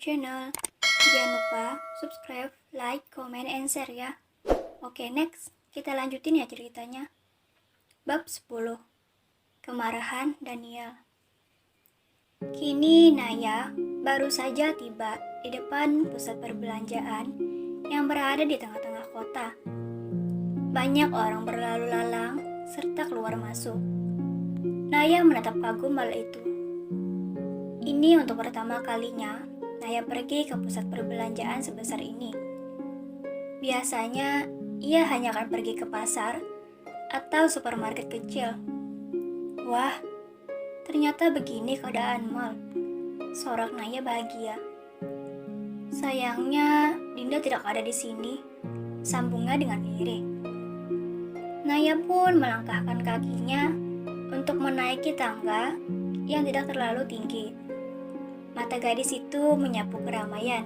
channel. Jangan lupa subscribe, like, comment, and share ya. Oke, next. Kita lanjutin ya ceritanya. Bab 10. Kemarahan Daniel. Kini Naya baru saja tiba di depan pusat perbelanjaan yang berada di tengah-tengah kota. Banyak orang berlalu lalang serta keluar masuk. Naya menatap kagum hal itu. Ini untuk pertama kalinya Naya pergi ke pusat perbelanjaan sebesar ini. Biasanya ia hanya akan pergi ke pasar atau supermarket kecil. Wah, ternyata begini keadaan mall. Sorak Naya bahagia. Sayangnya Dinda tidak ada di sini, sambungnya dengan lirih. Naya pun melangkahkan kakinya untuk menaiki tangga yang tidak terlalu tinggi. Mata gadis itu menyapu keramaian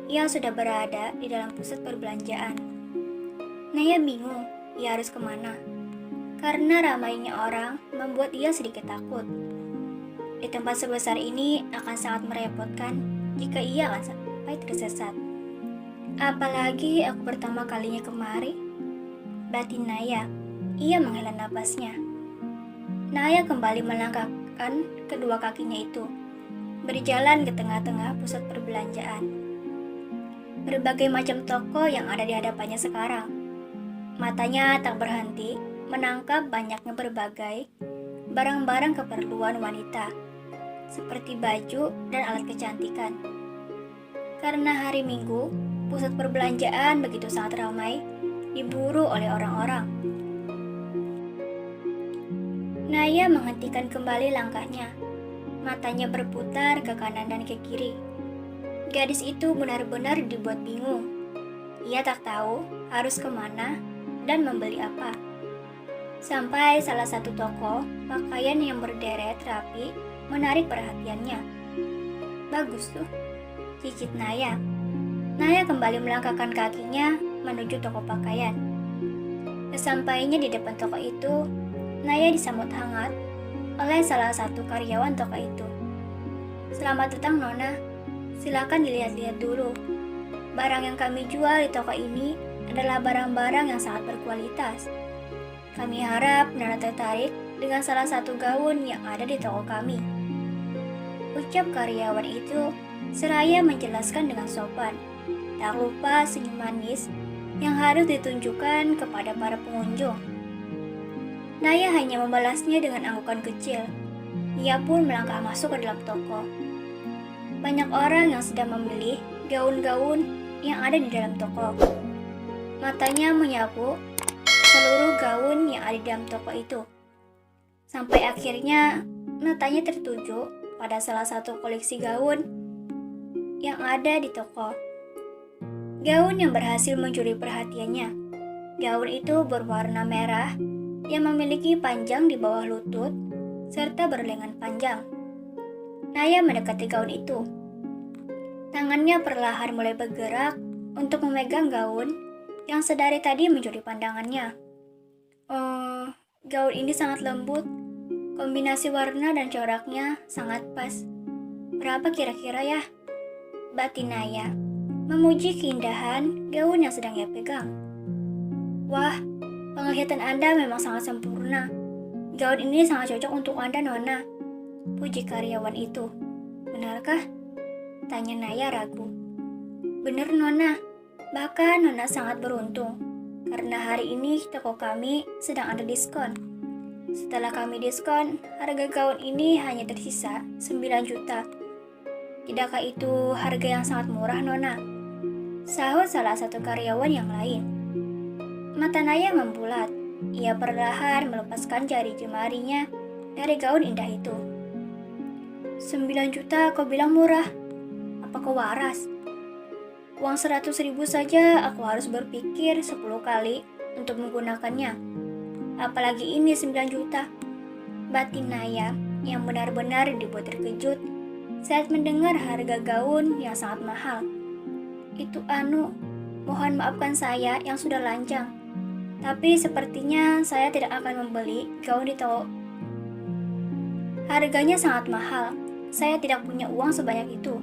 yang sudah berada di dalam pusat perbelanjaan. Naya bingung ia harus kemana, karena ramainya orang membuat ia sedikit takut. Di tempat sebesar ini akan sangat merepotkan jika ia akan sampai tersesat. Apalagi aku pertama kalinya kemari, batin Naya. Ia menghela napasnya. Naya kembali melangkahkan kedua kakinya itu, berjalan ke tengah-tengah pusat perbelanjaan. Berbagai macam toko yang ada di hadapannya sekarang. Matanya tak berhenti menangkap banyaknya berbagai barang-barang keperluan wanita, seperti baju dan alat kecantikan. Karena hari Minggu, pusat perbelanjaan begitu sangat ramai, diburu oleh orang-orang. Naya menghentikan kembali langkahnya. Matanya berputar ke kanan dan ke kiri. Gadis itu benar-benar dibuat bingung. Ia tak tahu harus kemana dan membeli apa. Sampai salah satu toko pakaian yang berderet rapi menarik perhatiannya. Bagus tuh, cicit Naya. Naya kembali melangkahkan kakinya menuju toko pakaian. Sesampainya di depan toko itu, Naya disambut hangat oleh salah satu karyawan toko itu. Selamat datang Nona, silakan dilihat-lihat dulu. Barang yang kami jual di toko ini adalah barang-barang yang sangat berkualitas. Kami harap Nona tertarik dengan salah satu gaun yang ada di toko kami. Ucap karyawan itu seraya menjelaskan dengan sopan. Tak lupa senyum manis yang harus ditunjukkan kepada para pengunjung. Naya hanya membalasnya dengan anggukan kecil. Ia pun melangkah masuk ke dalam toko. Banyak orang yang sedang membeli gaun-gaun yang ada di dalam toko. Matanya menyapu seluruh gaun yang ada di dalam toko itu. Sampai akhirnya matanya tertuju pada salah satu koleksi gaun yang ada di toko. Gaun yang berhasil mencuri perhatiannya. Gaun itu berwarna merah yang memiliki panjang di bawah lutut serta berlengan panjang. Naya mendekati gaun itu. Tangannya perlahan mulai bergerak untuk memegang gaun yang sedari tadi mencuri pandangannya. Gaun ini sangat lembut. Kombinasi warna dan coraknya sangat pas. Berapa kira-kira ya? Batin Naya memuji keindahan gaun yang sedang ia pegang. Wah, penglihatan Anda memang sangat sempurna. Gaun ini sangat cocok untuk Anda, Nona, puji karyawan itu. Benarkah? Tanya Naya ragu. Benar, Nona. Bahkan Nona sangat beruntung, karena hari ini toko kami sedang ada diskon. Setelah kami diskon, harga gaun ini hanya tersisa 9 juta. Tidakkah itu harga yang sangat murah, Nona? Sahut salah satu karyawan yang lain. Mata Naya membulat. Ia perlahan melepaskan jari jemarinya dari gaun indah itu. 9 juta kau bilang murah? Apa kau waras? Uang 100.000 saja aku harus berpikir 10 kali untuk menggunakannya. Apalagi ini 9 juta. Batin Naya yang benar-benar dibuat terkejut saat mendengar harga gaun yang sangat mahal. Itu mohon maafkan saya yang sudah lancang. Tapi sepertinya saya tidak akan membeli gaun di toko. Harganya sangat mahal. Saya tidak punya uang sebanyak itu.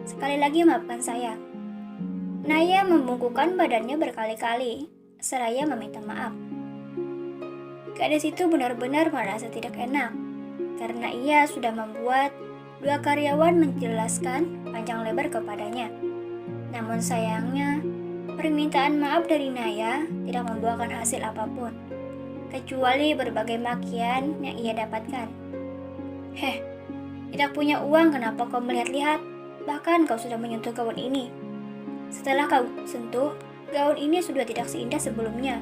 Sekali lagi maafkan saya. Naya membungkukkan badannya berkali-kali, seraya meminta maaf. Gadis itu benar-benar merasa tidak enak, karena ia sudah membuat dua karyawan menjelaskan panjang lebar kepadanya. Namun sayangnya, permintaan maaf dari Naya tidak membuahkan hasil apapun, kecuali berbagai makian yang ia dapatkan. Tidak punya uang, kenapa kau melihat-lihat? Bahkan kau sudah menyentuh gaun ini. Setelah kau sentuh, gaun ini sudah tidak seindah sebelumnya.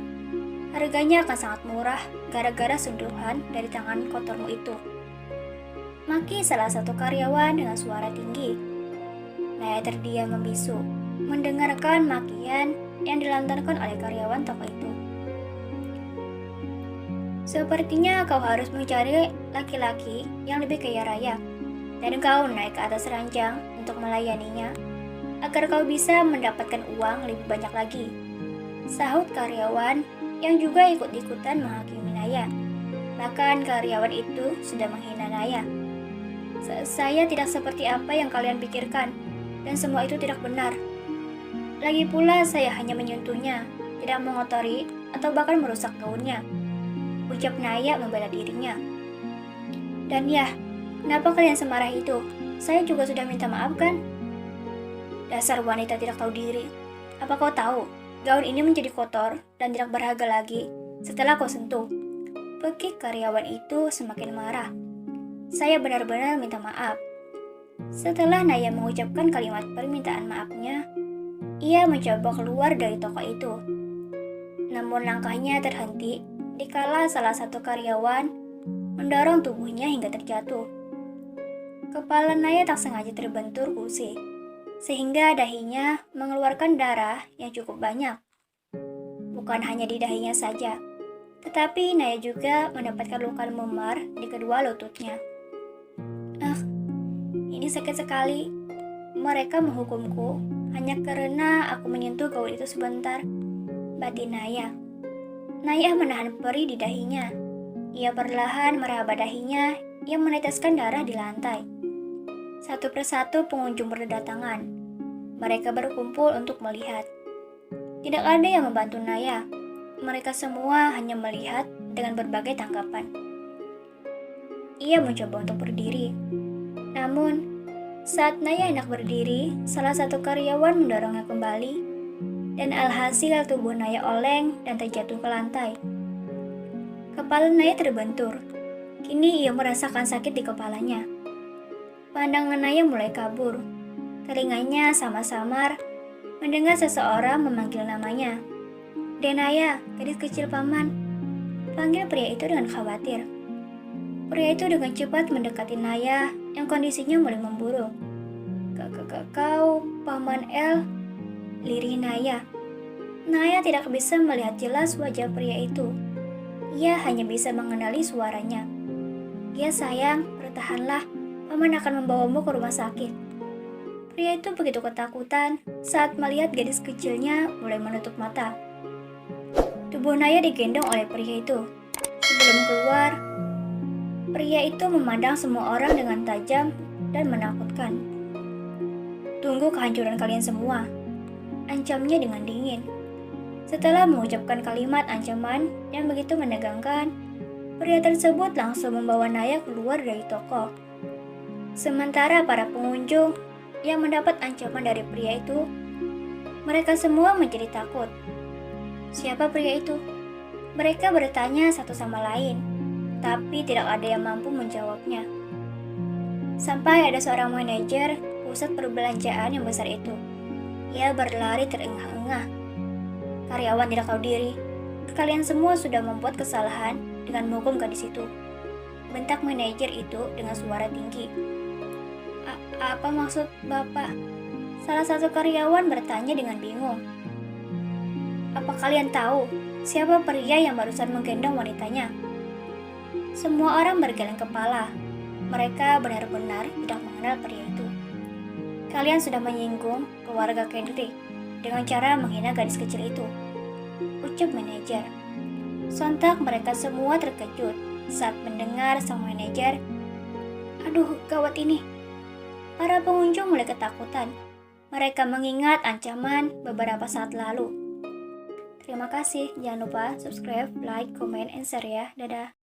Harganya akan sangat murah gara-gara sentuhan dari tangan kotormu itu. Maki salah satu karyawan dengan suara tinggi. Naya terdiam membisu, mendengarkan makian yang dilontarkan oleh karyawan toko itu. Sepertinya kau harus mencari laki-laki yang lebih kaya raya, dan kau naik ke atas ranjang untuk melayaninya, agar kau bisa mendapatkan uang lebih banyak lagi, sahut karyawan yang juga ikut-ikutan menghakimi Naya. Bahkan karyawan itu sudah menghina Naya. Saya tidak seperti apa yang kalian pikirkan, dan semua itu tidak benar. Lagi pula saya hanya menyentuhnya, tidak mengotori atau bahkan merusak gaunnya, ucap Naya membela dirinya. Dan ya, kenapa kalian semarah itu? Saya juga sudah minta maaf kan? Dasar wanita tidak tahu diri. Apa kau tahu, gaun ini menjadi kotor dan tidak berharga lagi setelah kau sentuh. Pekik karyawan itu semakin marah. Saya benar-benar minta maaf. Setelah Naya mengucapkan kalimat permintaan maafnya, ia mencoba keluar dari toko itu. Namun langkahnya terhenti dikala salah satu karyawan mendorong tubuhnya hingga terjatuh. Kepala Naya tak sengaja terbentur kursi, sehingga dahinya mengeluarkan darah yang cukup banyak. Bukan hanya di dahinya saja, tetapi Naya juga mendapatkan luka memar di kedua lututnya. Ini sakit sekali. Mereka menghukumku hanya karena aku menyentuh gaun itu sebentar, batin Naya. Naya menahan perih di dahinya. Ia perlahan meraba dahinya yang meneteskan darah di lantai. Satu persatu pengunjung berdatangan. Mereka berkumpul untuk melihat. Tidak ada yang membantu Naya. Mereka semua hanya melihat dengan berbagai tanggapan. Ia mencoba untuk berdiri. Namun, saat Naya hendak berdiri, salah satu karyawan mendorongnya kembali, dan alhasil tubuh Naya oleng dan terjatuh ke lantai. Kepala Naya terbentur. Kini ia merasakan sakit di kepalanya. Pandangan Naya mulai kabur. Telinganya samar-samar mendengar seseorang memanggil namanya. "Denaya, gadis kecil paman," panggil pria itu dengan khawatir. Pria itu dengan cepat mendekati Naya yang kondisinya mulai memburuk. Kau, Paman El?" lirih Naya. Naya tidak bisa melihat jelas wajah pria itu. Ia hanya bisa mengenali suaranya. "Ya sayang, bertahanlah. Paman akan membawamu ke rumah sakit." Pria itu begitu ketakutan saat melihat gadis kecilnya mulai menutup mata. Tubuh Naya digendong oleh pria itu. Sebelum keluar, pria itu memandang semua orang dengan tajam dan menakutkan. "Tunggu kehancuran kalian semua," ancamnya dengan dingin. Setelah mengucapkan kalimat ancaman yang begitu menegangkan, pria tersebut langsung membawa Naya keluar dari toko. Sementara para pengunjung yang mendapat ancaman dari pria itu, mereka semua menjadi takut. Siapa pria itu? Mereka bertanya satu sama lain, tapi tidak ada yang mampu menjawabnya. Sampai ada seorang manajer pusat perbelanjaan yang besar itu. Ia berlari terengah-engah. "Karyawan tidak tahu diri. Kalian semua sudah membuat kesalahan dengan menghukum gadis itu," bentak manajer itu dengan suara tinggi. Apa maksud Bapak?" Salah satu karyawan bertanya dengan bingung. "Apa kalian tahu siapa pria yang barusan menggendong wanitanya?" Semua orang bergeleng kepala. Mereka benar-benar tidak mengenal pria itu. "Kalian sudah menyinggung keluarga Kendrick dengan cara menghina gadis kecil itu," ucap manajer. Sontak mereka semua terkejut saat mendengar sang manajer. "Aduh, gawat ini. Para pengunjung mulai ketakutan. Mereka mengingat ancaman beberapa saat lalu. Terima kasih, jangan lupa subscribe, like, comment, and share ya. Dadah.